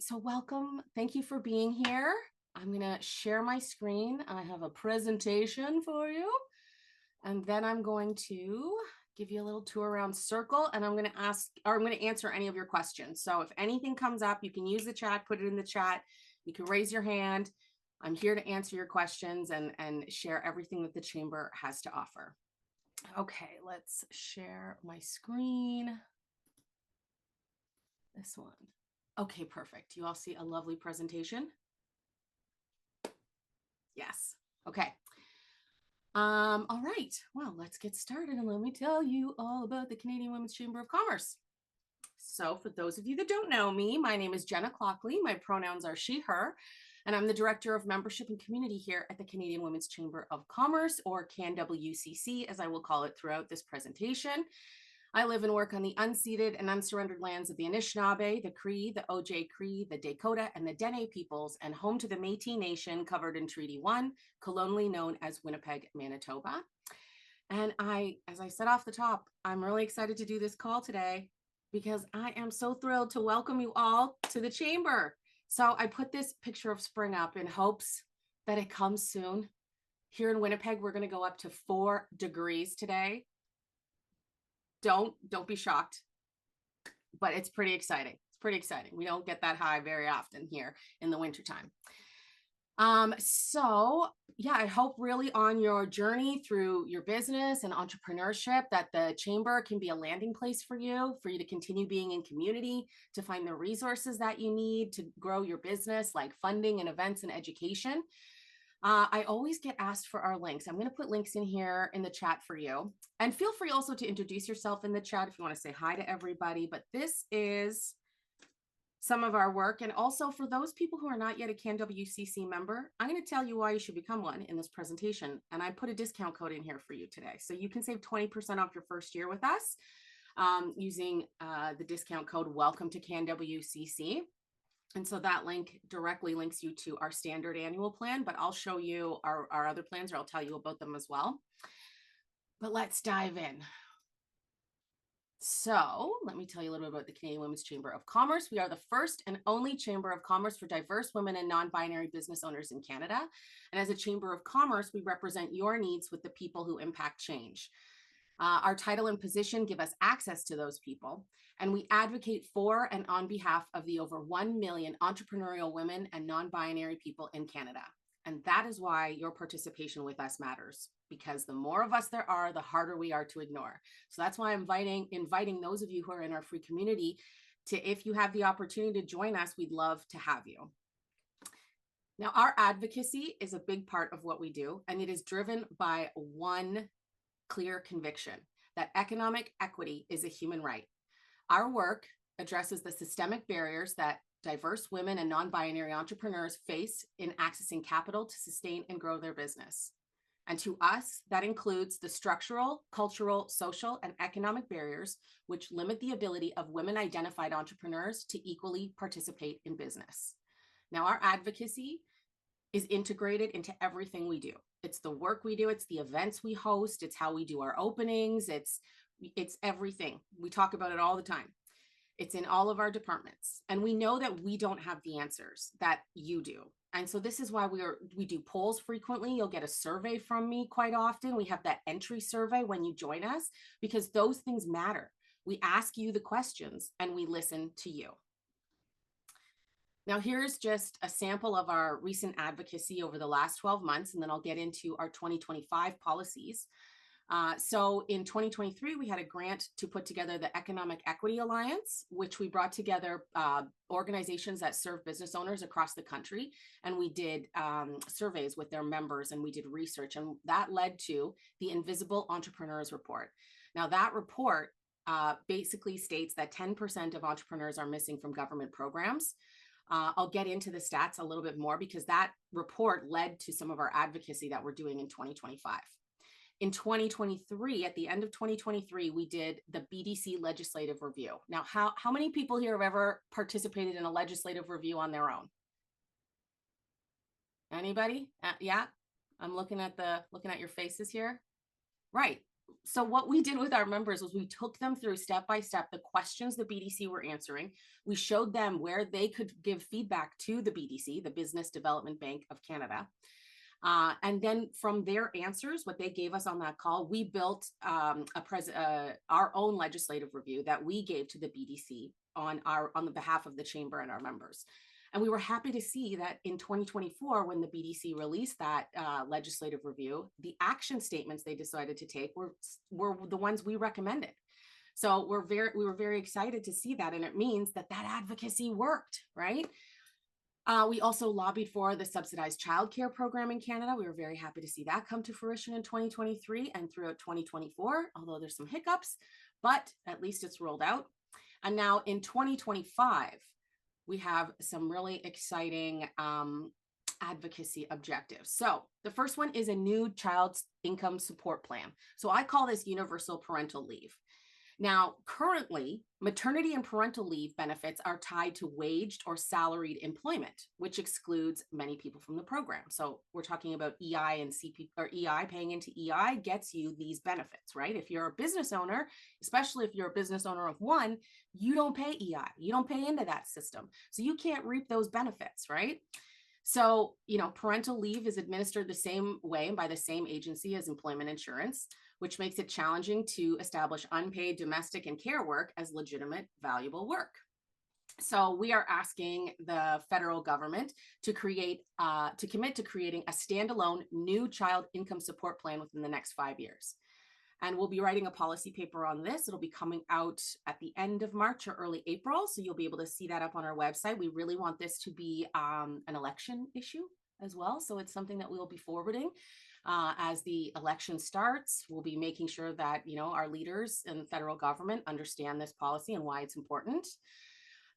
So welcome. Thank you for being here. I'm going to share my screen. I have a presentation for you. And then I'm going to give you a little tour around Circle, and I'm going to answer any of your questions. So if anything comes up, you can use the chat, put it in the chat. You can raise your hand. I'm here to answer your questions and share everything that the Chamber has to offer. Okay, let's share my screen. This one. Okay, perfect. You all see a lovely presentation? Yes. Okay. All right. Well, let's get started and let me tell you all about the Canadian Women's Chamber of Commerce. So for those of you that don't know me, my name is Jenna Cloughley. My pronouns are she, her, and I'm the Director of Membership and Community here at the Canadian Women's Chamber of Commerce, or CanWCC, as I will call it throughout this presentation. I live and work on the unceded and unsurrendered lands of the Anishnabeg, the Cree, the OJ Cree, the Dakota, and the Dene peoples, and home to the Métis Nation covered in Treaty 1, colonially known as Winnipeg, Manitoba. And as I said off the top, I'm really excited to do this call today because I am so thrilled to welcome you all to the Chamber. So I put this picture of spring up in hopes that it comes soon. Here in Winnipeg, we're going to go up to 4 degrees today. Don't be shocked, but it's pretty exciting. It's pretty exciting. We don't get that high very often here in the wintertime. So yeah, I hope really on your journey through your business and entrepreneurship that the Chamber can be a landing place for you to continue being in community, to find the resources that you need to grow your business, like funding and events and education. I always get asked for our links. I'm going to put links in here in the chat for you. And feel free also to introduce yourself in the chat if you want to say hi to everybody. But this is some of our work. And also for those people who are not yet a CanWCC member, I'm going to tell you why you should become one in this presentation. And I put a discount code in here for you today. So you can save 20% off your first year with us using the discount code Welcome to CanWCC. And so that link directly links you to our standard annual plan, but I'll show you our other plans, or I'll tell you about them as well. But let's dive in. So let me tell you a little bit about the Canadian Women's Chamber of Commerce. We are the first and only Chamber of Commerce for diverse women and non-binary business owners in Canada. And as a Chamber of Commerce, we represent your needs with the people who impact change. Our title and position give us access to those people, and we advocate for and on behalf of the over 1 million entrepreneurial women and non-binary people in Canada. And that is why your participation with us matters, because the more of us there are, the harder we are to ignore. So that's why I'm inviting those of you who are in our free community to, if you have the opportunity to join us, we'd love to have you. Now, our advocacy is a big part of what we do, and it is driven by one clear conviction that economic equity is a human right. Our work addresses the systemic barriers that diverse women and non-binary entrepreneurs face in accessing capital to sustain and grow their business. And to us, that includes the structural, cultural, social, and economic barriers which limit the ability of women-identified entrepreneurs to equally participate in business. Now, our advocacy is integrated into everything we do. It's the work we do, it's the events we host, it's how we do our openings, it's everything. We talk about it all the time. It's in all of our departments. And we know that we don't have the answers that you do. And so this is why we do polls frequently. You'll get a survey from me quite often. We have that entry survey when you join us, because those things matter. We ask you the questions and we listen to you. Now, here's just a sample of our recent advocacy over the last 12 months, and then I'll get into our 2025 policies. So in 2023, we had a grant to put together the Economic Equity Alliance, which we brought together organizations that serve business owners across the country. And we did surveys with their members, and we did research, and that led to the Invisible Entrepreneurs Report. Now, that report basically states that 10% of entrepreneurs are missing from government programs. I'll get into the stats a little bit more because that report led to some of our advocacy that we're doing in 2025. In 2023, at the end of 2023, we did the BDC legislative review. Now, how many people here have ever participated in a legislative review on their own? Anybody? Yeah, I'm looking at your faces here. Right. So what we did with our members was we took them through step by step the questions the BDC were answering. We showed them where they could give feedback to the BDC, the Business Development Bank of Canada. And then from their answers, what they gave us on that call, we built our own legislative review that we gave to the BDC on the behalf of the chamber and our members. And we were happy to see that in 2024, when the BDC released that legislative review, the action statements they decided to take were the ones we recommended. So we were very excited to see that, and it means that advocacy worked, right? We also lobbied for the subsidized childcare program in Canada. We were very happy to see that come to fruition in 2023 and throughout 2024, although there's some hiccups, but at least it's rolled out. And now in 2025, we have some really exciting advocacy objectives. So the first one is a new child's income support plan. So I call this universal parental leave. Now, currently, maternity and parental leave benefits are tied to waged or salaried employment, which excludes many people from the program. So we're talking about EI and CP, or EI, paying into EI gets you these benefits, right? If you're a business owner, especially if you're a business owner of one, you don't pay EI, you don't pay into that system. So you can't reap those benefits, right? So, parental leave is administered the same way and by the same agency as employment insurance, which makes it challenging to establish unpaid domestic and care work as legitimate, valuable work. So we are asking the federal government to commit to creating a standalone new child income support plan within the next 5 years. And we'll be writing a policy paper on this. It'll be coming out at the end of March or early April. So you'll be able to see that up on our website. We really want this to be an election issue as well. So it's something that we'll be forwarding as the election starts. We'll be making sure that, our leaders in the federal government understand this policy and why it's important.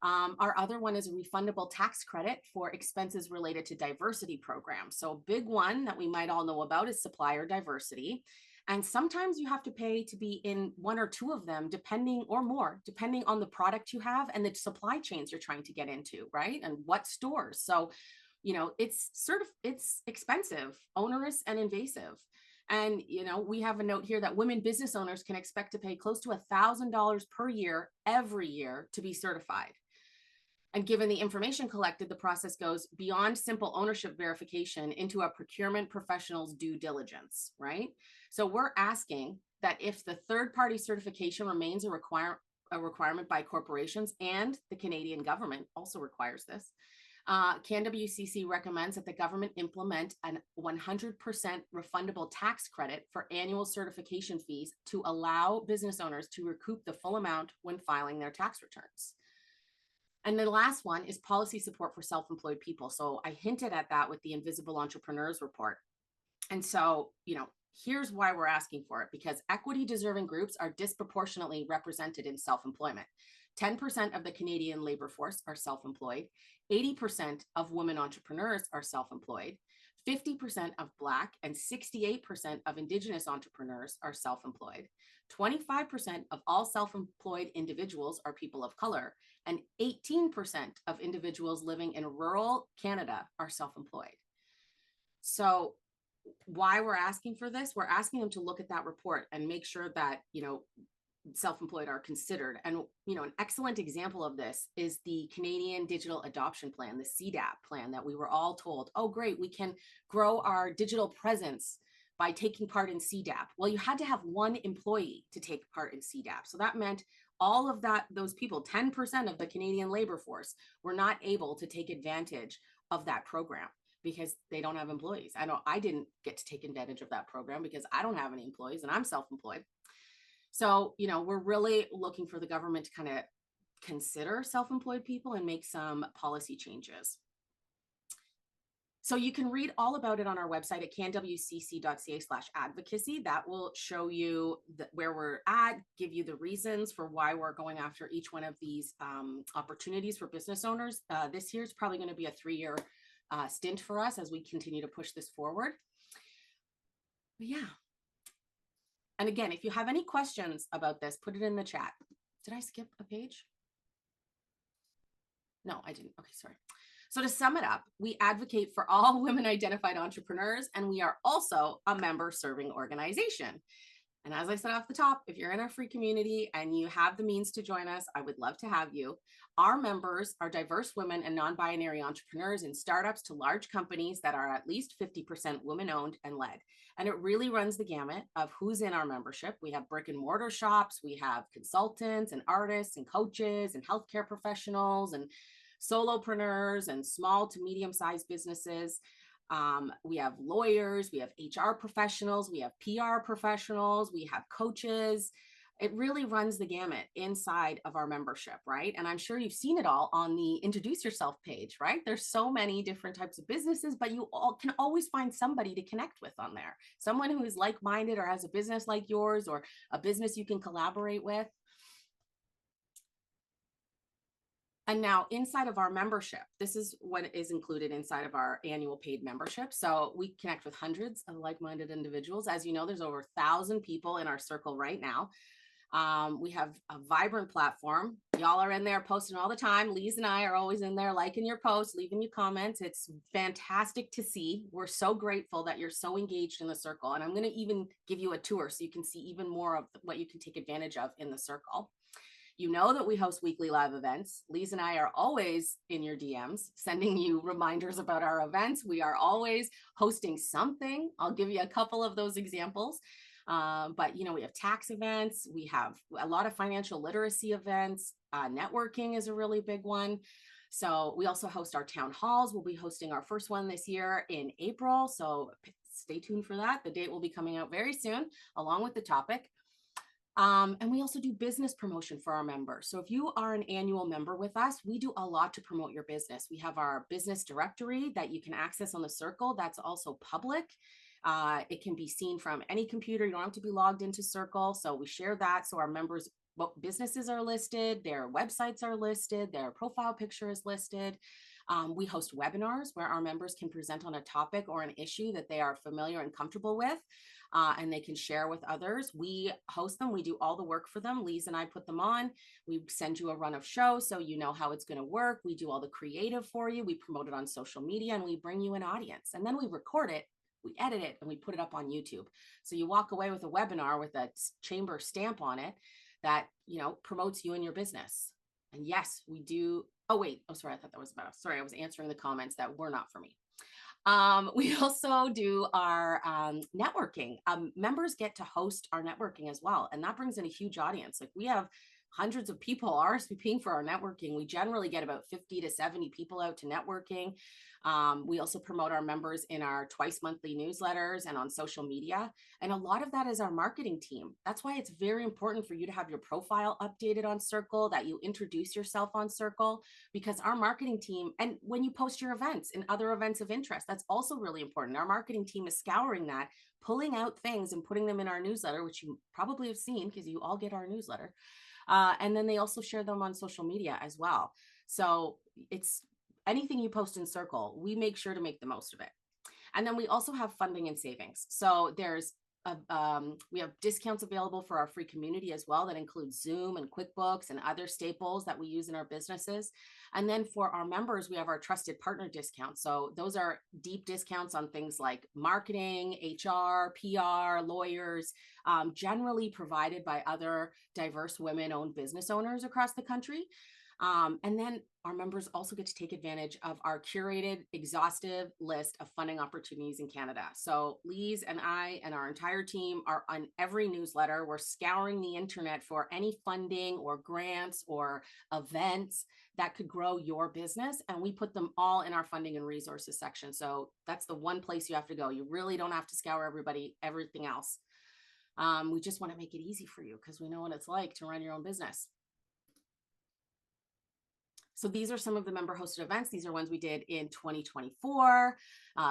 Our other one is a refundable tax credit for expenses related to diversity programs. So a big one that we might all know about is supplier diversity. And sometimes you have to pay to be in one or two of them, depending on the product you have and the supply chains you're trying to get into, right? And what stores. So, it's expensive, onerous, and invasive. And, we have a note here that women business owners can expect to pay close to $1,000 per year, every year, to be certified. And given the information collected, the process goes beyond simple ownership verification into a procurement professional's due diligence, right? So we're asking that if the third-party certification remains a requirement by corporations, and the Canadian government also requires this, CanWCC recommends that the government implement a 100% refundable tax credit for annual certification fees to allow business owners to recoup the full amount when filing their tax returns. And the last one is policy support for self-employed people. So I hinted at that with the Invisible Entrepreneurs report. And so, here's why we're asking for it, because equity deserving groups are disproportionately represented in self-employment. 10% of the Canadian labor force are self-employed. 80% of women entrepreneurs are self-employed. 50% of Black and 68% of Indigenous entrepreneurs are self-employed. 25% of all self-employed individuals are people of color, and 18% of individuals living in rural Canada are self-employed. So why we're asking for this, we're asking them to look at that report and make sure that, self-employed are considered. And, an excellent example of this is the Canadian Digital Adoption Plan, the CDAP plan, that we were all told, oh, great, we can grow our digital presence by taking part in CDAP. Well, you had to have one employee to take part in CDAP. So that meant all of those people, 10% of the Canadian labor force, were not able to take advantage of that program because they don't have employees. I know I didn't get to take advantage of that program because I don't have any employees and I'm self-employed. So, we're really looking for the government to kind of consider self-employed people and make some policy changes. So you can read all about it on our website at canwcc.ca/advocacy. That will show you where we're at, give you the reasons for why we're going after each one of these opportunities for business owners. This year is probably going to be a 3-year stint for us as we continue to push this forward. But yeah. And again, if you have any questions about this, put it in the chat. Did I skip a page? No, I didn't. Okay, sorry. So to sum it up, we advocate for all women identified entrepreneurs, and we are also a member serving organization. And as I said off the top, if you're in our free community and you have the means to join us, I would love to have you. Our members are diverse women and non-binary entrepreneurs in startups to large companies that are at least 50% women-owned and led. And it really runs the gamut of who's in our membership. We have brick and mortar shops, we have consultants and artists and coaches and healthcare professionals and solopreneurs and small to medium-sized businesses. We have lawyers, we have HR professionals, we have PR professionals, we have coaches. It really runs the gamut inside of our membership, right? And I'm sure you've seen it all on the introduce yourself page, right? There's so many different types of businesses, but you all can always find somebody to connect with on there. Someone who is like-minded or has a business like yours or a business you can collaborate with. And now inside of our membership, this is what is included inside of our annual paid membership. So we connect with hundreds of like-minded individuals. As you know, there's over 1,000 people in our circle right now. We have a vibrant platform. Y'all are in there posting all the time. Lise and I are always in there liking your posts, leaving you comments. It's fantastic to see. We're so grateful that you're so engaged in the circle. And I'm going to even give you a tour so you can see even more of what you can take advantage of in the circle. You know that we host weekly live events. Lise and I are always in your DMs, sending you reminders about our events. We are always hosting something. I'll give you a couple of those examples. But, you know, we have tax events. We have a lot of financial literacy events. Networking is a really big one. So we also host our town halls. We'll be hosting our first one this year in April. So stay tuned for that. The date will be coming out very soon, along with the topic. And we also do business promotion for our members. So if you are an annual member with us, we do a lot to promote your business. We have our business directory that you can access on the Circle. That's also public. It can be seen from any computer. You don't have to be logged into Circle. So we share that. So our members, what businesses are listed, their websites are listed, their profile picture is listed. We host webinars where our members can present on a topic or an issue that they are familiar and comfortable with. And they can share with others. We host them. We do all the work for them. Lise and I put them on. We send you a run of shows so you know how it's going to work. We do all the creative for you. We promote it on social media and we bring you an audience. And then we record it, we edit it, and we put it up on YouTube. So you walk away with a webinar with a chamber stamp on it that, you know, promotes you and your business. And yes, we do. Oh, wait. Oh, sorry. I thought that was about, sorry. I was answering the comments that were not for me. We also do our networking. Members get to host our networking as well. And that brings in a huge audience. Like we have hundreds of people RSVPing for our networking. We generally get about 50 to 70 people out to networking. We also promote our members in our twice monthly newsletters and on social media. And a lot of that is our marketing team. That's why it's very important for you to have your profile updated on Circle, that you introduce yourself on Circle, because our marketing team, and when you post your events and other events of interest, that's also really important. Our marketing team is scouring that, pulling out things and putting them in our newsletter, which you probably have seen because you all get our newsletter. And then they also share them on social media as well. So it's anything you post in Circle, we make sure to make the most of it. And then we also have funding and savings. So there's we have discounts available for our free community as well. That includes Zoom and QuickBooks and other staples that we use in our businesses. And then for our members, we have our trusted partner discounts. So those are deep discounts on things like marketing, HR, PR, lawyers, generally provided by other diverse women-owned business owners across the country. And then our members also get to take advantage of our curated, exhaustive list of funding opportunities in Canada. So Lise and I and our entire team are on every newsletter. We're scouring the internet for any funding or grants or events that could grow your business. And we put them all in our funding and resources section. So that's the one place you have to go. You really don't have to scour everything else. We just want to make it easy for you because we know what it's like to run your own business. So these are some of the member hosted events. These are ones we did in 2024.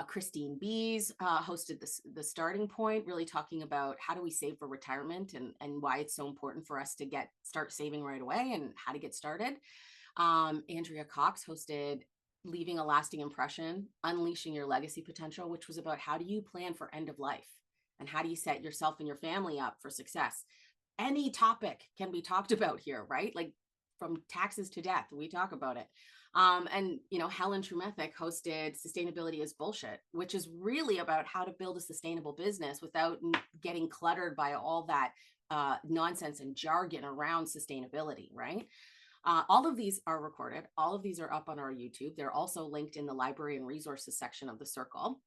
Christine Bees hosted the starting point, really talking about how do we save for retirement and why it's so important for us to start saving right away and how to get started. Andrea Cox hosted Leaving a Lasting Impression, Unleashing Your Legacy Potential, which was about how do you plan for end of life and how do you set yourself and your family up for success. Any topic can be talked about here, right? Like from taxes to death, we talk about it. And, Helen Trumethick hosted Sustainability is Bullshit, which is really about how to build a sustainable business without getting cluttered by all that nonsense and jargon around sustainability, right? All of these are recorded. All of these are up on our YouTube. They're also linked in the library and resources section of the circle.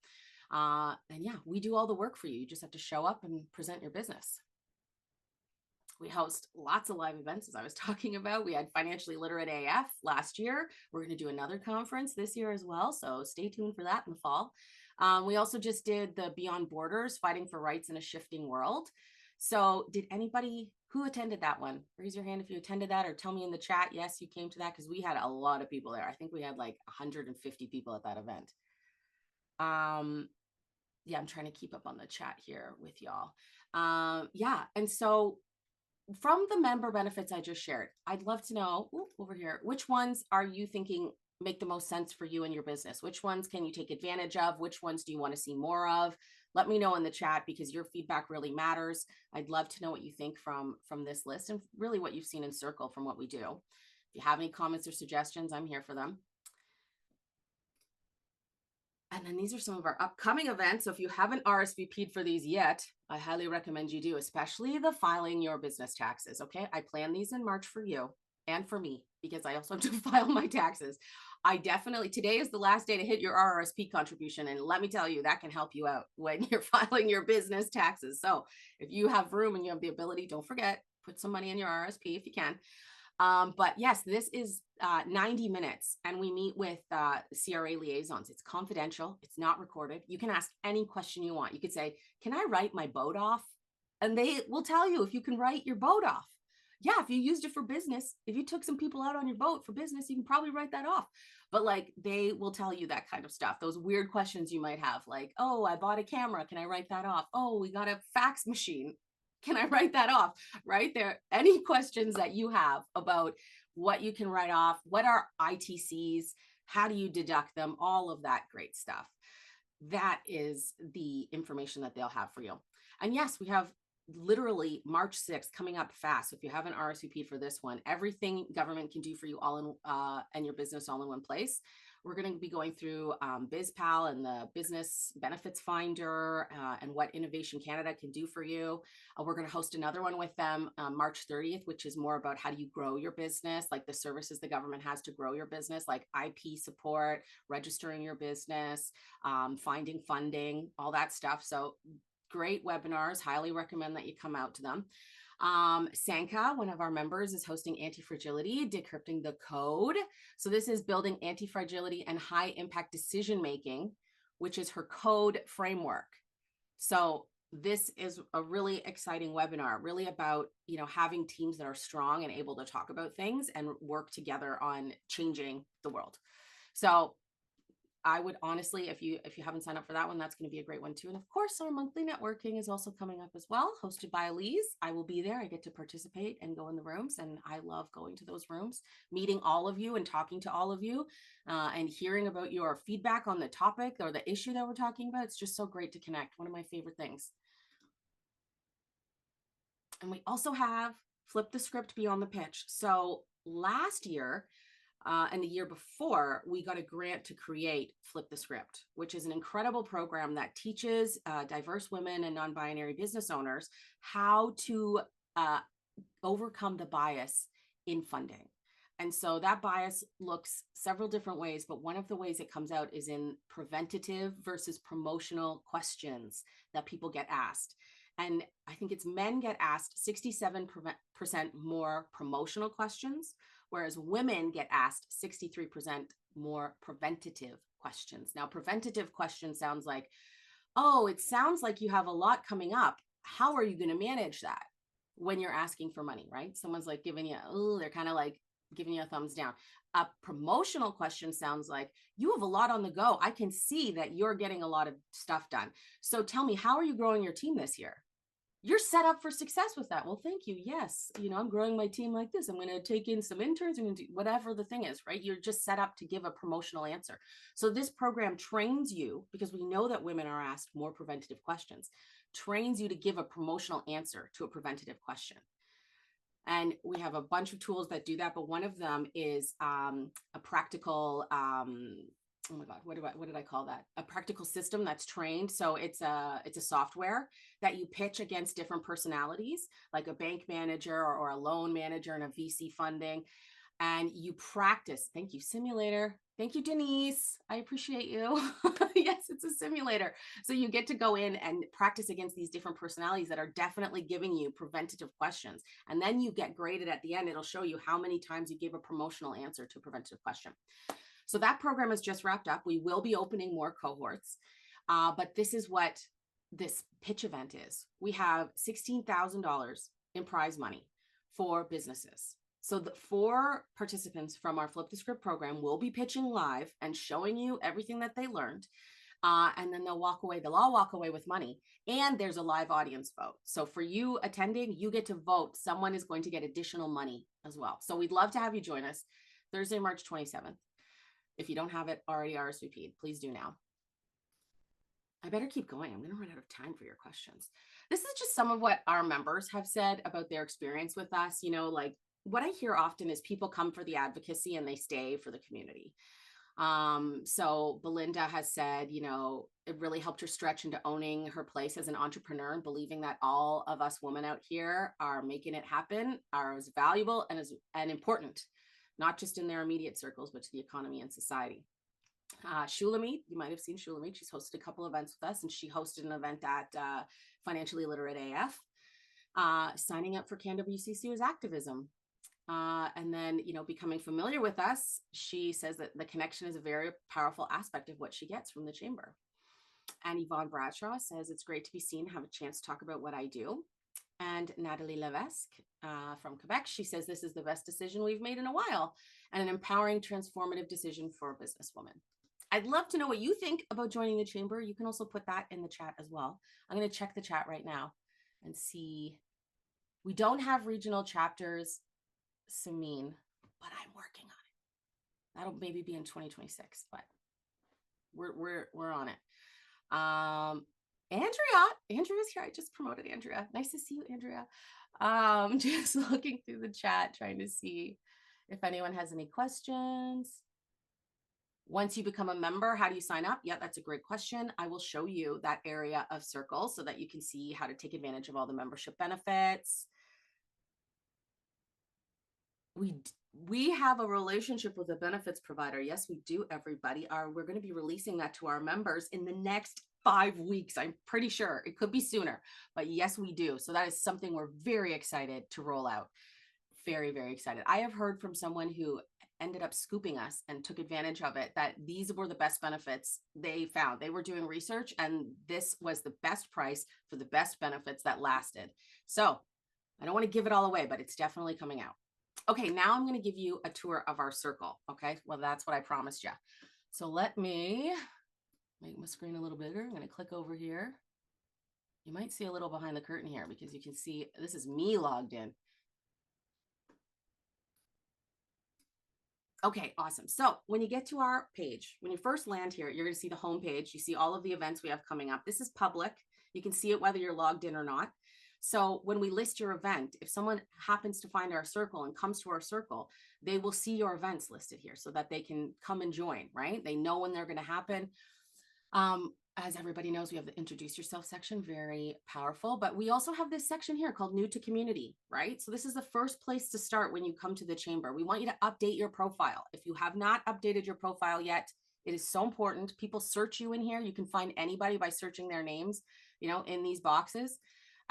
And yeah, we do all the work for you. You just have to show up and present your business. We host lots of live events, as I was talking about. We had Financially Literate AF last year. We're going to do another conference this year as well, so stay tuned for that in the fall. We also just did the Beyond Borders, Fighting for Rights in a Shifting World. So did anybody who attended that one? Raise your hand if you attended that, or tell me in the chat, yes, you came to that, because we had a lot of people there. I think we had like 150 people at that event. Yeah, I'm trying to keep up on the chat here with y'all. Yeah, and so from the member benefits I just shared, I'd love to know over here, which ones are you thinking make the most sense for you and your business? Which ones can you take advantage of? Which ones do you want to see more of? Let me know in the chat, because your feedback really matters. I'd love to know what you think from this list, and really what you've seen in Circle from what we do. If you have any comments or suggestions, I'm here for them. And then these are some of our upcoming events. So if you haven't RSVP'd for these yet, I highly recommend you do, especially the filing your business taxes. Okay. I plan these in March for you and for me, because I also have to file my taxes. Today is the last day to hit your RRSP contribution. And let me tell you, that can help you out when you're filing your business taxes. So if you have room and you have the ability, don't forget, put some money in your RRSP if you can. But yes, this is 90 minutes, and we meet with CRA liaisons. It's confidential. It's not recorded. You can ask any question you want. You could say, can I write my boat off? And they will tell you if you can write your boat off. Yeah, if you used it for business, if you took some people out on your boat for business, you can probably write that off. But like, they will tell you that kind of stuff. Those weird questions you might have, like, oh, I bought a camera. Can I write that off? Oh, we got a fax machine. Can I write that off? Right there. Any questions that you have about what you can write off, what are ITCs, how do you deduct them, all of that great stuff. That is the information that they'll have for you. And yes, we have literally March 6th coming up fast. So if you haven't RSVP'd for this one, everything government can do for you all in and your business all in one place. We're going to be going through BizPal and the Business Benefits Finder and what Innovation Canada can do for you. We're going to host another one with them March 30th, which is more about how do you grow your business, like the services the government has to grow your business, like IP support, registering your business, finding funding, all that stuff. So great webinars. Highly recommend that you come out to them. Sanka, one of our members, is hosting Anti-Fragility, Decrypting the Code. So this is building anti-fragility and high impact decision making, which is her code framework. So this is a really exciting webinar, really about, having teams that are strong and able to talk about things and work together on changing the world. So I would honestly, if you haven't signed up for that one, that's going to be a great one too. And of course, our monthly networking is also coming up as well, hosted by Elise. I will be there. I get to participate and go in the rooms, and I love going to those rooms, meeting all of you and talking to all of you and hearing about your feedback on the topic or the issue that we're talking about. It's just so great to connect. One of my favorite things. And we also have Flip the Script Beyond the Pitch. So last year, and the year before, we got a grant to create Flip the Script, which is an incredible program that teaches diverse women and non-binary business owners how to overcome the bias in funding. And so that bias looks several different ways, but one of the ways it comes out is in preventative versus promotional questions that people get asked. And I think it's men get asked 67% more promotional questions, whereas women get asked 63% more preventative questions. Now, preventative question sounds like, oh, it sounds like you have a lot coming up. How are you going to manage that when you're asking for money, right? Someone's like giving you, they're kind of like giving you a thumbs down. A promotional question sounds like, you have a lot on the go. I can see that you're getting a lot of stuff done. So tell me, how are you growing your team this year? You're set up for success with that. Well, thank you. Yes. I'm growing my team like this. I'm going to take in some interns. I'm going to do whatever the thing is, right? You're just set up to give a promotional answer. So this program trains you, because we know that women are asked more preventative questions, trains you to give a promotional answer to a preventative question. And we have a bunch of tools that do that, but one of them is a practical, oh my God, what did I call that? A practical system that's trained. So it's a software that you pitch against different personalities, like a bank manager or a loan manager and a VC funding. And you practice. Thank you, simulator. Thank you, Denise. I appreciate you. Yes, it's a simulator. So you get to go in and practice against these different personalities that are definitely giving you preventative questions. And then you get graded at the end. It'll show you how many times you gave a promotional answer to a preventative question. So that program is just wrapped up. We will be opening more cohorts, but this is what this pitch event is. We have $16,000 in prize money for businesses. So the 4 participants from our Flip the Script program will be pitching live and showing you everything that they learned. And then they'll all walk away with money. And there's a live audience vote. So for you attending, you get to vote. Someone is going to get additional money as well. So we'd love to have you join us Thursday, March 27th. If you don't have it already RSVP'd, please do now. I better keep going. I'm going to run out of time for your questions. This is just some of what our members have said about their experience with us. You know, like, what I hear often is people come for the advocacy and they stay for the community. So Belinda has said, you know, it really helped her stretch into owning her place as an entrepreneur and believing that all of us women out here are making it happen, are as valuable and important, not just in their immediate circles, but to the economy and society. Shulamit, you might have seen Shulamit. She's hosted a couple events with us, and she hosted an event at Financially Literate AF. Signing up for CanWCC was activism. And then, you know, becoming familiar with us, she says that the connection is a very powerful aspect of what she gets from the chamber. And Yvonne Bradshaw says, it's great to be seen, have a chance to talk about what I do. And Natalie Levesque from Quebec, she says, this is the best decision we've made in a while and an empowering, transformative decision for a businesswoman. I'd love to know what you think about joining the chamber. You can also put that in the chat as well. I'm going to check the chat right now and see. We don't have regional chapters, Samin, but I'm working on it. That'll maybe be in 2026, but we're on it. Andrea's here. I just promoted Andrea. Nice to see you, Andrea. Just looking through the chat, trying to see if anyone has any questions. Once you become a member, how do you sign up? Yeah, that's a great question. I will show you that area of Circle so that you can see how to take advantage of all the membership benefits. We have a relationship with a benefits provider. Yes, we do, everybody. We're going to be releasing that to our members in the next 5 weeks. I'm pretty sure it could be sooner, but yes, we do. So that is something we're very excited to roll out. Very, very excited. I have heard from someone who ended up scooping us and took advantage of it, that these were the best benefits they found. They were doing research and this was the best price for the best benefits that lasted. So I don't want to give it all away, but it's definitely coming out. Okay, now I'm going to give you a tour of our circle. Okay, well, that's what I promised you. So let me make my screen a little bigger. I'm going to click over here. You might see a little behind the curtain here because you can see this is me logged in. Okay, awesome. So when you get to our page, when you first land here, you're going to see the home page. You see all of the events we have coming up. This is public. You can see it whether you're logged in or not. So when we list your event, if someone happens to find our circle and comes to our circle, they will see your events listed here so that they can come and join, right? They know when they're going to happen. As everybody knows, we have the introduce yourself section, very powerful, but we also have this section here called new to community, right? So this is the first place to start when you come to the chamber. We want you to update your profile. If you have not updated your profile yet, it is so important. People search you in here. You can find anybody by searching their names, you know, in these boxes.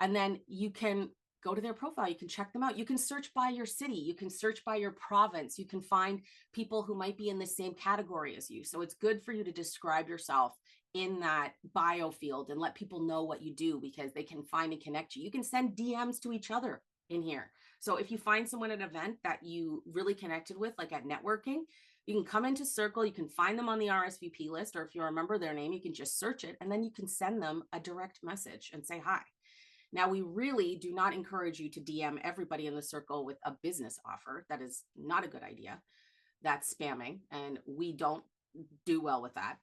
And then you can go to their profile. You can check them out. You can search by your city. You can search by your province. You can find people who might be in the same category as you. So it's good for you to describe yourself in that bio field and let people know what you do because they can find and connect you. You can send DMs to each other in here. So if you find someone at an event that you really connected with, like at networking, you can come into Circle, you can find them on the RSVP list, or if you remember their name, you can just search it and then you can send them a direct message and say hi. Now, we really do not encourage you to DM everybody in the circle with a business offer. That is not a good idea. That's spamming, and we don't do well with that.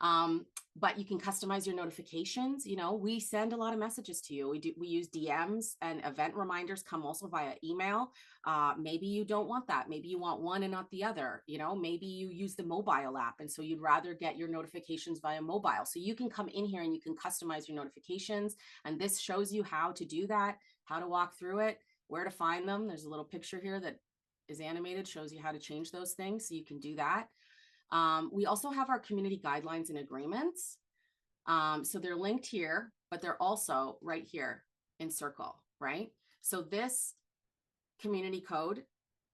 But you can customize your notifications. You know, we send a lot of messages to you. We use DMs, and event reminders come also via email. Maybe you don't want that. Maybe you want one and not the other. You know, maybe you use the mobile app, and so you'd rather get your notifications via mobile. So you can come in here and you can customize your notifications. And this shows you how to do that, how to walk through it, where to find them. There's a little picture here that is animated, shows you how to change those things. So you can do that. We also have our community guidelines and agreements. So they're linked here, but they're also right here in circle, right? So this community code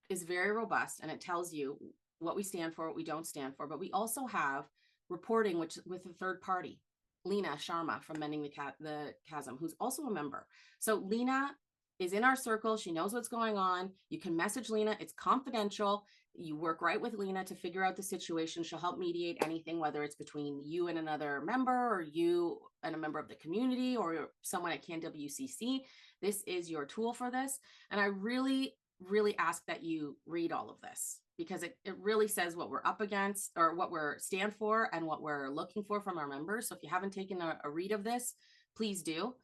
is very robust, and it tells you what we stand for, what we don't stand for. But we also have reporting, which with a third party, Lena Sharma from Mending the Chasm, who's also a member. So Lena is in our circle. She knows what's going on. You can message Lena. It's confidential. You work right with Lena to figure out the situation. She'll help mediate anything, whether it's between you and another member, or you and a member of the community, or someone at CanWCC. This is your tool for this. And I really, really ask that you read all of this, because it really says what we're up against, or what we're stand for, and what we're looking for from our members. So if you haven't taken a read of this, please do.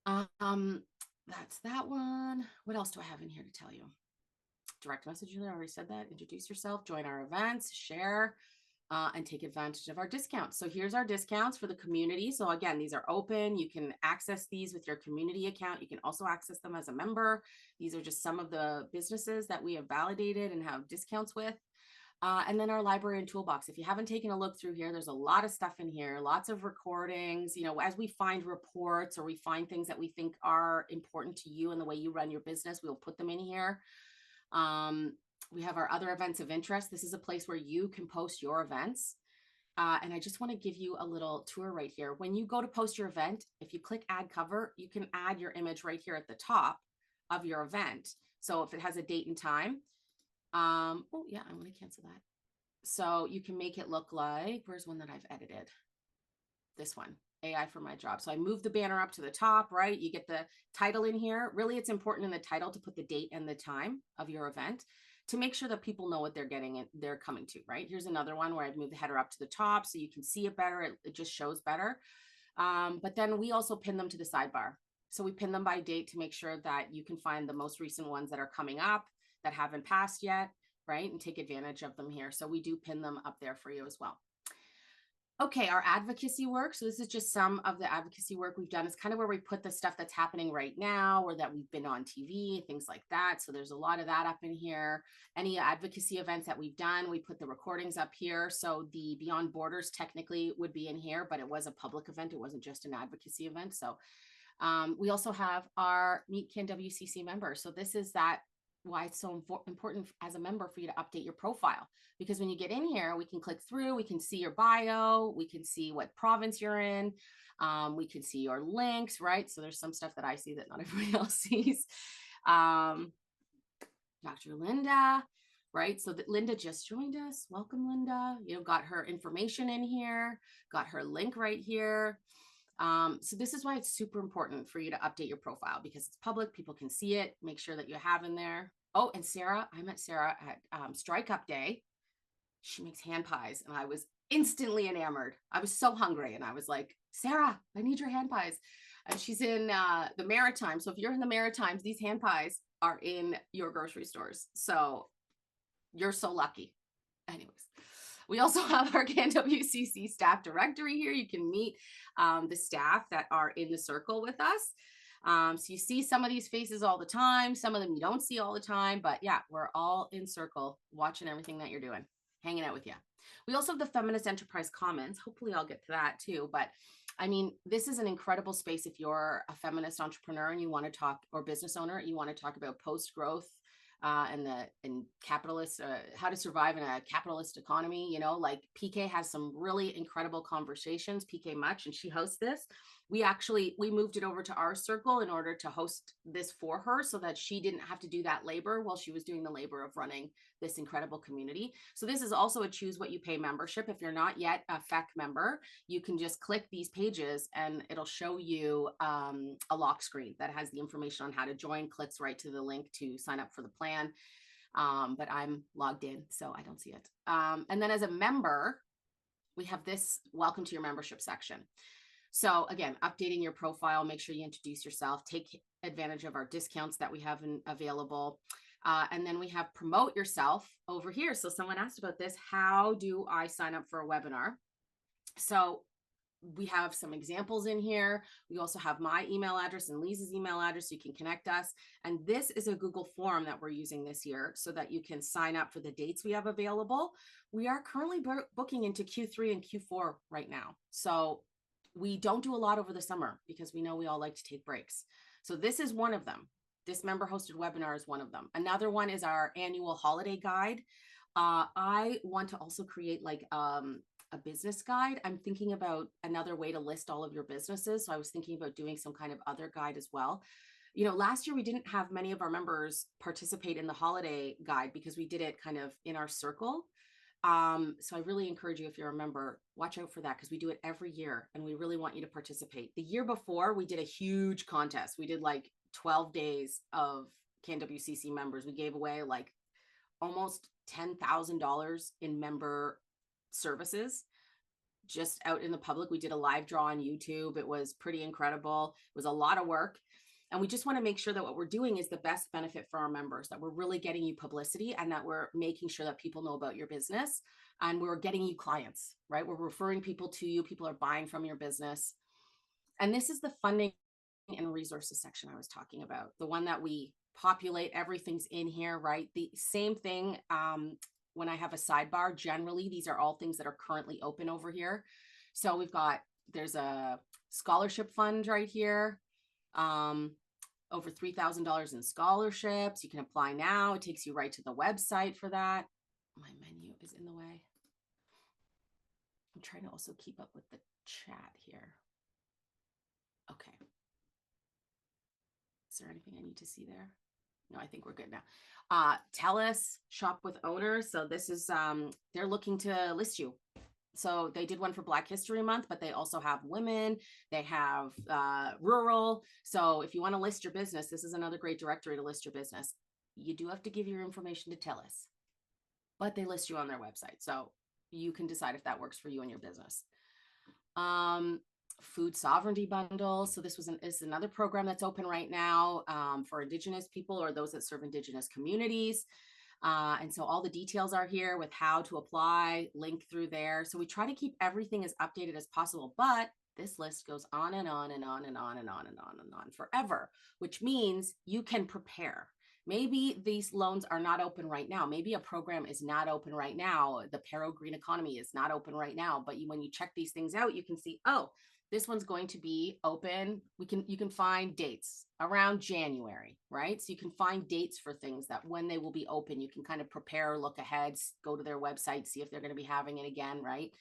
That's that one. What else do I have in here to tell you? Direct message, I already said that. Introduce yourself, join our events, share, and take advantage of our discounts. So here's our discounts for the community. So again, these are open. You can access these with your community account. You can also access them as a member. These are just some of the businesses that we have validated and have discounts with. And then our library and toolbox. If you haven't taken a look through here, there's a lot of stuff in here, lots of recordings. You know, as we find reports, or we find things that we think are important to you and the way you run your business, we'll put them in here. We have our other events of interest. This is a place where you can post your events. And I just want to give you a little tour right here. When you go to post your event, if you click add cover, you can add your image right here at the top of your event. So if it has a date and time, oh yeah, I'm going to cancel that. So you can make it look like, where's one that I've edited? This one, AI for my job. So I moved the banner up to the top, right? You get the title in here. Really, it's important in the title to put the date and the time of your event to make sure that people know what they're getting and they're coming to, right? Here's another one where I've moved the header up to the top so you can see it better. It just shows better. But then we also pin them to the sidebar. So we pin them by date to make sure that you can find the most recent ones that are coming up that haven't passed yet, right? And take advantage of them here. So we do pin them up there for you as well. Okay, our advocacy work. So this is just some of the advocacy work we've done. It's kind of where we put the stuff that's happening right now, or that we've been on TV, things like that. So there's a lot of that up in here. Any advocacy events that we've done, we put the recordings up here. So the Beyond Borders technically would be in here, but it was a public event. It wasn't just an advocacy event. So we also have our Meet CanWCC members. So this is why it's so important as a member for you to update your profile, because when you get in here, we can click through, we can see your bio, we can see what province you're in, we can see your links, right? So there's some stuff that I see that not everybody else sees. Dr. Linda, right? So that Linda just joined us. Welcome, Linda. You know, got her information in here, got her link right here. So this is why it's super important for you to update your profile, because it's public, people can see it, make sure that you have in there. Oh, and Sarah, I met Sarah at Strike Up Day. She makes hand pies, and I was instantly enamored. I was so hungry, and I was like, Sarah, I need your hand pies. And she's in the Maritimes. So if you're in the Maritimes, these hand pies are in your grocery stores. So you're so lucky. Anyways. We also have our CanWCC staff directory here. You can meet the staff that are in the circle with us. So you see some of these faces all the time. Some of them you don't see all the time. But yeah, we're all in circle watching everything that you're doing, hanging out with you. We also have the Feminist Enterprise Commons. Hopefully I'll get to that too. But I mean, this is an incredible space if you're a feminist entrepreneur and you want to talk, or business owner, you want to talk about post-growth and capitalist, how to survive in a capitalist economy. You know, like PK has some really incredible conversations, PK Much, and she hosts this. We moved it over to our circle in order to host this for her, so that she didn't have to do that labor while she was doing the labor of running this incredible community. So this is also a choose what you pay membership. If you're not yet a FEC member, you can just click these pages and it'll show you a lock screen that has the information on how to join, clicks right to the link to sign up for the plan. But I'm logged in, so I don't see it. And then as a member, we have this welcome to your membership section. So again, updating your profile, make sure you introduce yourself, take advantage of our discounts that we have available. And then we have promote yourself over here. So someone asked about this. How do I sign up for a webinar? So we have some examples in here. We also have my email address and Lisa's email address, so you can connect us. And this is a Google form that we're using this year so that you can sign up for the dates we have available. We are currently booking into Q3 and Q4 right now. So we don't do a lot over the summer because we know we all like to take breaks. So this is one of them. This member hosted webinar is one of them. Another one is our annual holiday guide. I want to also create like a business guide. I'm thinking about another way to list all of your businesses. So I was thinking about doing some kind of other guide as well. You know, last year we didn't have many of our members participate in the holiday guide because we did it kind of in our circle. So I really encourage you, if you're a member, watch out for that because we do it every year and we really want you to participate. The year before, we did a huge contest. We did like 12 days of CanWCC members. We gave away like almost $10,000 in member services just out in the public. We did a live draw on YouTube. It was pretty incredible. It was a lot of work. And we just want to make sure that what we're doing is the best benefit for our members, that we're really getting you publicity and that we're making sure that people know about your business and we're getting you clients, right? We're referring people to you. People are buying from your business. And this is the funding and resources section I was talking about, the one that we populate, everything's in here, right? The same thing when I have a sidebar, generally, these are all things that are currently open over here. So there's a scholarship fund right here. Over $3,000 in scholarships. You can apply now. It takes you right to the website for that. My menu is in the way. I'm trying to also keep up with the chat here. Okay. Is there anything I need to see there? No, I think we're good now. Tell us, shop with owners. So this is, they're looking to list you. So they did one for Black History Month, but they also have women, they have rural. So if you want to list your business, this is another great directory to list your business. You do have to give your information to TELUS, but they list you on their website. So you can decide if that works for you and your business. Food sovereignty bundle. So this is another program that's open right now for Indigenous people or those that serve Indigenous communities. And so all the details are here with how to apply, link through there. So we try to keep everything as updated as possible, but this list goes on and on and on and on and on and on and on forever, which means you can prepare. Maybe these loans are not open right now. Maybe a program is not open right now. The Paro Green Economy is not open right now. But when you check these things out, you can see, oh, this one's going to be open. You can find dates around January, right? So you can find dates for things that when they will be open, you can kind of prepare, look ahead, go to their website, see if they're going to be having it again, right?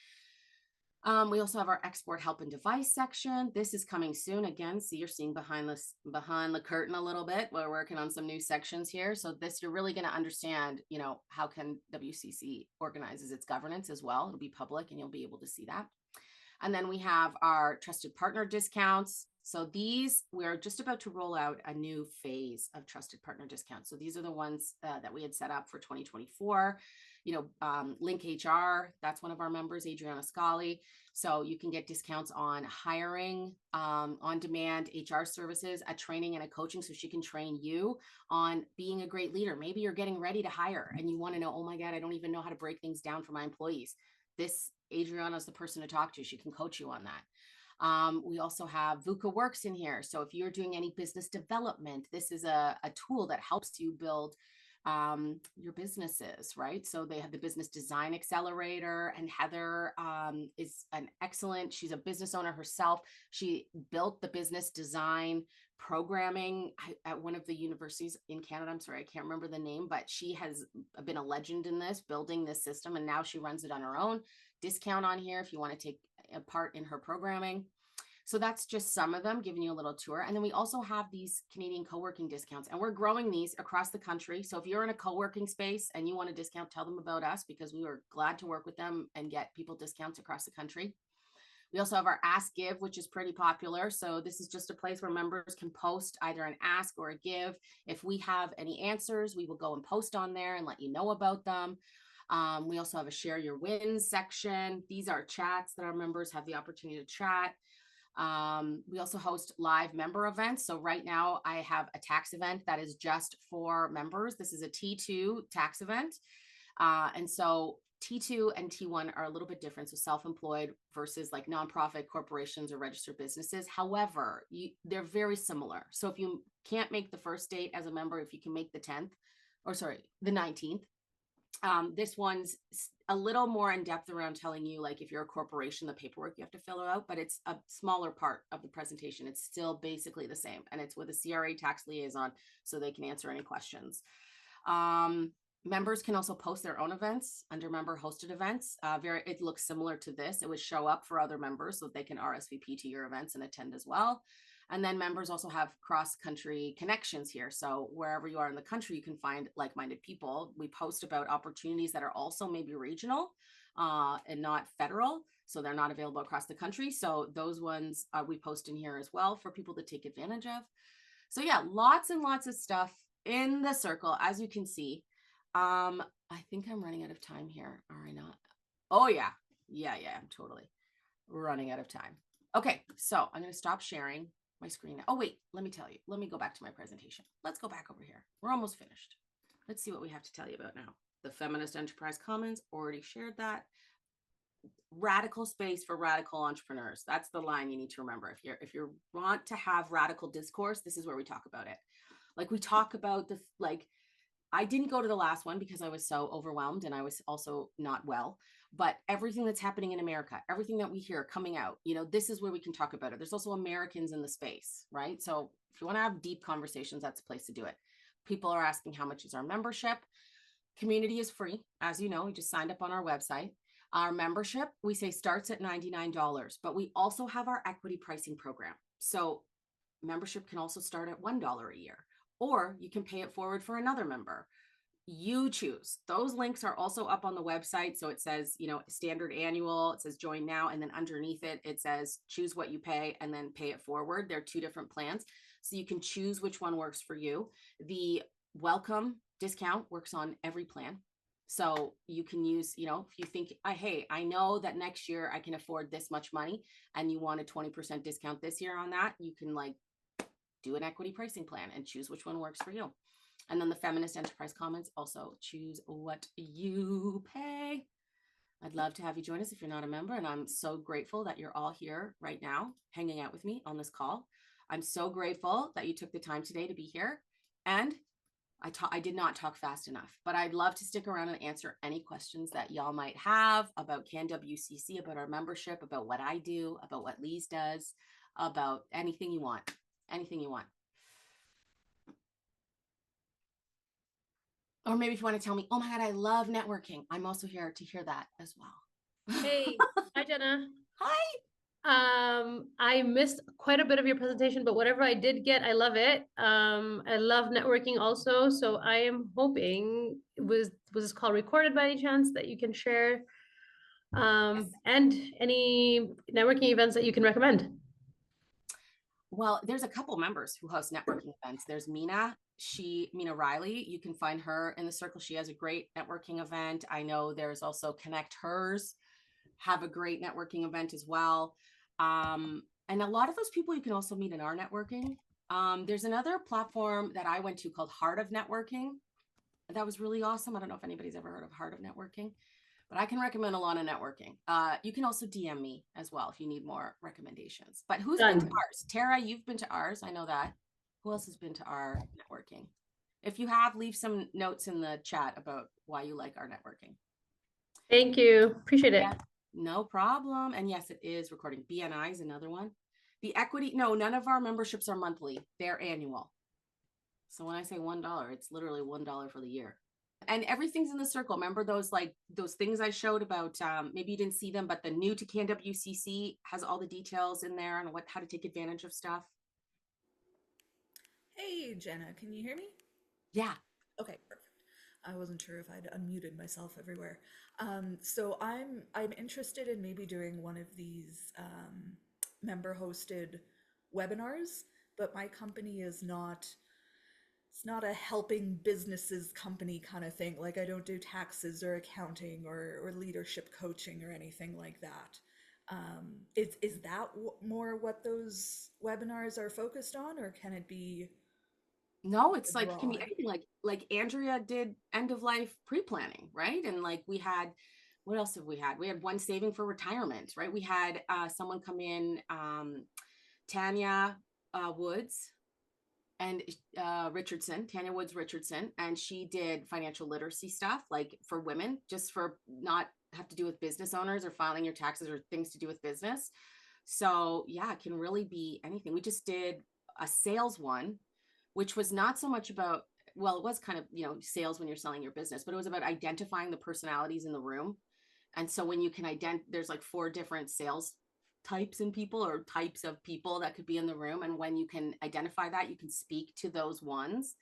We also have our export help and device section. This is coming soon. Again, see, you're seeing behind the curtain a little bit. We're working on some new sections here. So this, you're really going to understand, how CanWCC organizes its governance as well. It'll be public and you'll be able to see that. And then we have our trusted partner discounts. So we're just about to roll out a new phase of trusted partner discounts. So these are the ones that we had set up for 2024. Link HR, that's one of our members, Anishnabeg. So you can get discounts on hiring, on-demand HR services, a training and a coaching, so she can train you on being a great leader. Maybe you're getting ready to hire and you want to know, oh my God, I don't even know how to break things down for my employees. Adriana is the person to talk to. She can coach you on that. We also have VUCA Works in here. So if you're doing any business development, this is a tool that helps you build your businesses, right? So they have the Business Design Accelerator, and Heather is she's a business owner herself. She built the business design programming at one of the universities in Canada. I'm sorry, I can't remember the name, but she has been a legend in building this system, and now she runs it on her own. Discount on here if you want to take a part in her programming. So that's just some of them, giving you a little tour. And then we also have these Canadian co-working discounts, and we're growing these across the country. So if you're in a co-working space and you want a discount, tell them about us, because we are glad to work with them and get people discounts across the country. We also have our Ask Give, which is pretty popular. So this is just a place where members can post either an ask or a give. If we have any answers, we will go and post on there and let you know about them. We also have a share your wins section. These are chats that our members have the opportunity to chat. We also host live member events. So right now I have a tax event that is just for members. This is a T2 tax event. And so T2 and T1 are a little bit different. So self-employed versus like nonprofit corporations or registered businesses. However, they're very similar. So if you can't make the first date as a member, if you can make the 10th, or sorry, the 19th, this one's a little more in depth around telling you, like, if you're a corporation, the paperwork you have to fill out, but it's a smaller part of the presentation. It's still basically the same. And it's with a CRA tax liaison, so they can answer any questions. Members can also post their own events under member hosted events. It looks similar to this. It would show up for other members so they can RSVP to your events and attend as well. And then members also have cross-country connections here. So wherever you are in the country, you can find like-minded people. We post about opportunities that are also maybe regional and not federal. So they're not available across the country. So those ones we post in here as well for people to take advantage of. So yeah, lots and lots of stuff in the circle, as you can see. I think I'm running out of time here. Are I not? Oh yeah. I'm totally running out of time. Okay, so I'm going to stop sharing my screen. Oh wait, let me tell you. Let me go back to my presentation. Let's go back over here. We're almost finished. Let's see what we have to tell you about now. The Feminist Enterprise Commons, already shared that. Radical space for radical entrepreneurs. That's the line you need to remember. If you want to have radical discourse, this is where we talk about it. Like we talk about I didn't go to the last one because I was so overwhelmed and I was also not well, but everything that's happening in America, everything that we hear coming out, this is where we can talk about it. There's also Americans in the space, right? So if you want to have deep conversations, that's a place to do it. People are asking how much is our membership. Community is free. As you know, we just signed up on our website. Our membership, we say starts at $99, but we also have our equity pricing program. So membership can also start at $1 a year. Or you can pay it forward for another member. You choose. Those links are also up on the website. So it says, standard annual, it says join now. And then underneath it, it says choose what you pay and then pay it forward. They're two different plans. So you can choose which one works for you. The welcome discount works on every plan. So you can use, if you think, hey, I know that next year I can afford this much money and you want a 20% discount this year on that, you can do an equity pricing plan and choose which one works for you. And then the Feminist Enterprise Commons, also choose what you pay. I'd love to have you join us if you're not a member. And I'm so grateful that you're all here right now, hanging out with me on this call. I'm so grateful that you took the time today to be here. And I did not talk fast enough, but I'd love to stick around and answer any questions that y'all might have about CanWCC, about our membership, about what I do, about what Lise does, about anything you want. Anything you want. Or maybe if you want to tell me, oh my God, I love networking. I'm also here to hear that as well. Hey, hi, Jenna. Hi. I missed quite a bit of your presentation, but whatever I did get, I love it. I love networking also. So I am hoping, was this call recorded by any chance that you can share? Yes. And any networking events that you can recommend? Well, there's a couple members who host networking events. There's Mina Riley. You can find her in the circle. She has a great networking event. I know there's also Connect Hers, have a great networking event as well. And a lot of those people you can also meet in our networking. There's another platform that I went to called Heart of Networking. That was really awesome. I don't know if anybody's ever heard of Heart of Networking, but I can recommend a lot of networking. You can also DM me as well if you need more recommendations. But who's been to ours? Tara, you've been to ours. I know that. Who else has been to our networking? If you have, leave some notes in the chat about why you like our networking. Thank you. Appreciate it. Yeah, no problem. And yes, it is recording. BNI is another one. The equity, no, none of our memberships are monthly. They're annual. So when I say $1, it's literally $1 for the year. And everything's in the circle. Remember those things I showed about, maybe you didn't see them, but the new to CanWCC has all the details in there on how to take advantage of stuff. Hey, Jenna, can you hear me? Yeah. Okay, perfect. I wasn't sure if I'd unmuted myself everywhere. So I'm interested in maybe doing one of these member hosted webinars, but my company is not it's not a helping businesses company kind of thing. Like I don't do taxes or accounting or leadership coaching or anything like that. Is that more what those webinars are focused on, or can it be No, it's like, it can be broad? anything. Like Andrea did end of life pre-planning, right? And like we had, what else have we had? We had one saving for retirement, right? We had someone come in, Tanya Woods and Tanya Woods Richardson, and she did financial literacy stuff like for women, just for not have to do with business owners or filing your taxes or things to do with business. So yeah, it can really be anything. We just did a sales one, which was not so much about, well, it was kind of, sales when you're selling your business, but it was about identifying the personalities in the room. And so when you can there's like 4 different sales types in people or types of people that could be in the room. And when you can identify that, you can speak to those ones.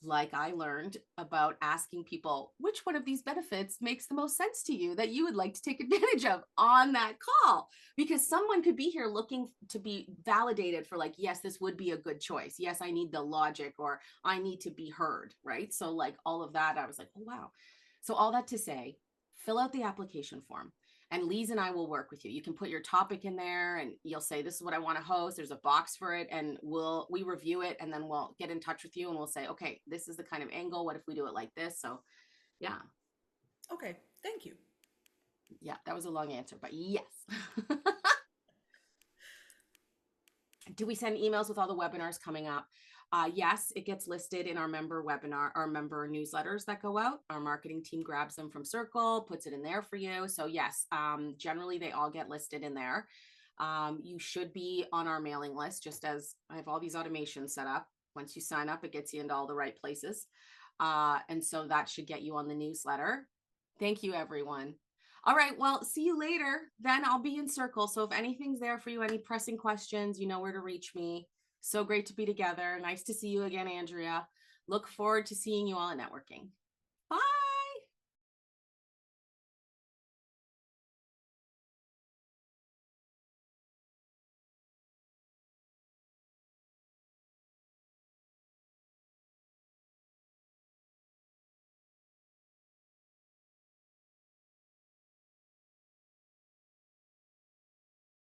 Like I learned about asking people, which one of these benefits makes the most sense to you that you would like to take advantage of on that call? Because someone could be here looking to be validated for like, yes, this would be a good choice. Yes, I need the logic, or I need to be heard, right? So like all of that, I was like, oh, wow. So all that to say, fill out the application form. And Lise and I will work with you. You can put your topic in there and you'll say, this is what I want to host. There's a box for it. And we review it, and then we'll get in touch with you and we'll say, okay, this is the kind of angle. What if we do it like this? So yeah. Okay, thank you. Yeah, that was a long answer, but yes. Do we send emails with all the webinars coming up? Yes, it gets listed in our member newsletters that go out. Our marketing team grabs them from Circle, puts it in there for you. So yes, generally they all get listed in there. You should be on our mailing list, just as I have all these automations set up. Once you sign up, it gets you into all the right places. And so that should get you on the newsletter. Thank you, everyone. All right, well, see you later. Then I'll be in Circle. So if anything's there for you, any pressing questions, you know where to reach me. So great to be together. Nice to see you again, Andrea. Look forward to seeing you all at networking.